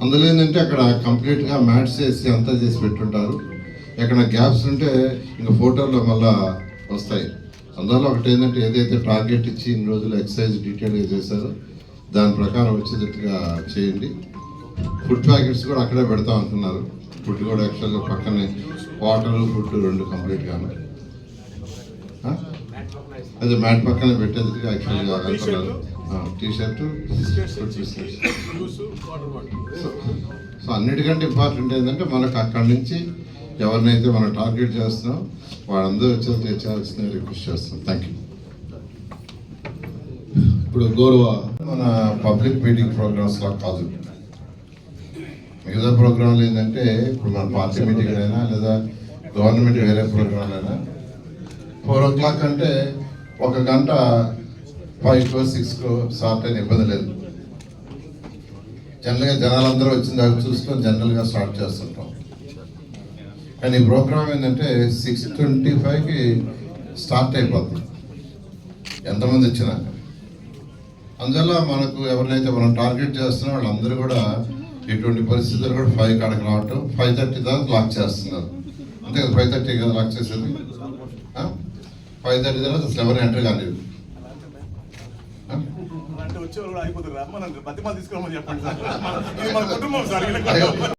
అందులో ఏంటంటే అక్కడ కంప్లీట్గా మ్యాట్స్ వేసి అంతా చేసి పెట్టుంటారు. ఎక్కడ గ్యాప్స్ ఉంటే ఇంకా ఫోటోల్లో మళ్ళా వస్తాయి. అందువల్ల ఒకటి ఏంటంటే ఏదైతే టార్గెట్ ఇచ్చి ఇన్ని రోజులు ఎక్సర్సైజ్ డీటెయిల్గా చేశారో దాని ప్రకారం వచ్చేటట్టుగా చేయండి. ఫుడ్ ప్యాకెట్స్ కూడా అక్కడే పెడతాం అంటున్నారు. ఫుడ్ కూడా యాక్చువల్గా పక్కనే వాటర్ ఫుడ్ రెండు కంప్లీట్గాను అదే మ్యాట్ పక్కనే పెట్టేందుకు యాక్చువల్గా వెళ్తున్నారు. T shirt food biscuits. So అన్నిటికంటే ఇంపార్టెంట్ ఏంటంటే మనకు అక్కడి నుంచి ఎవరినైతే మనం టార్గెట్ చేస్తున్నాం వాళ్ళందరూ వచ్చి తెచ్చాల్సిన రిక్వెస్ట్ చేస్తున్నాం. Thank you. ఇప్పుడు గౌరవ మన పబ్లిక్ మీటింగ్ ప్రోగ్రామ్స్ లా కాదు, మిగతా ప్రోగ్రాంలు ఏంటంటే ఇప్పుడు మన పార్టీ మీటింగ్ అయినా లేదా గవర్నమెంట్ వేరే ప్రోగ్రాంలు అయినా 4 o'clock అంటే 1 గంట 5 to 6 స్టార్ట్ అయిన ఇబ్బంది లేదు. జనరల్గా జనాలందరూ వచ్చిన దాకా చూసుకొని జనరల్గా స్టార్ట్ చేస్తుంటాం. కానీ ఈ ప్రోగ్రామ్ ఏంటంటే 6:25కి స్టార్ట్ అయిపోతుంది ఎంతమంది వచ్చినా. అందువల్ల మనకు ఎవరినైతే మనం టార్గెట్ చేస్తున్నాం వాళ్ళందరూ కూడా ఎటువంటి పరిస్థితులు కూడా 5 కాడకి రావటం, 5:30 తర్వాత లాక్ చేస్తున్నారు. అంతే కదా, 5:30 కదా లాక్ చేసేది. 5:30 తర్వాత అసలు ఎవరు ఎంటర్ కాలేదు. వచ్చేవాళ్ళు అయిపోతుంది. తీసుకోమని చెప్పండి సార్, ఇది మన కుటుంబం సార్.